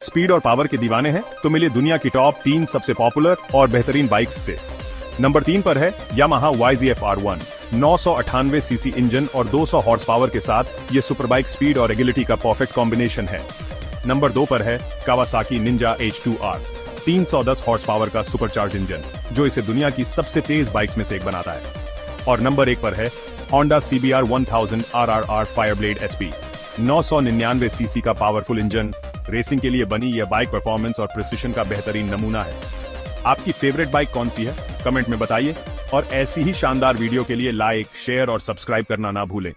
Speed और power के दीवाने हैं तो मिलिए दुनिया की टॉप 3 सबसे पॉपुलर और बेहतरीन बाइक्स से। नंबर 3 पर है Yamaha YZF R1। 998 CC engine और 200 हॉर्स पावर के साथ ये सुपर बाइक स्पीड और एगिलिटी का परफेक्ट कॉम्बिनेशन है। नंबर 2 पर है Kawasaki Ninja H2R। 310 horse power का सुपरचार्ज इंजन जो इसे दुनिया की सबसे तेज बाइक्स में से एक बनाता है। और नंबर 1 पर है Honda CBR 1000 RRR Fireblade SP। 999 CC का पावरफुल इंजन रेसिंग के लिए बनी यह बाइक परफॉर्मेंस और प्रिसिशन का बेहतरीन नमूना है। आपकी फेवरेट बाइक कौन सी है कमेंट में बताइए और ऐसी ही शानदार वीडियो के लिए लाइक शेयर और सब्सक्राइब करना ना भूलें।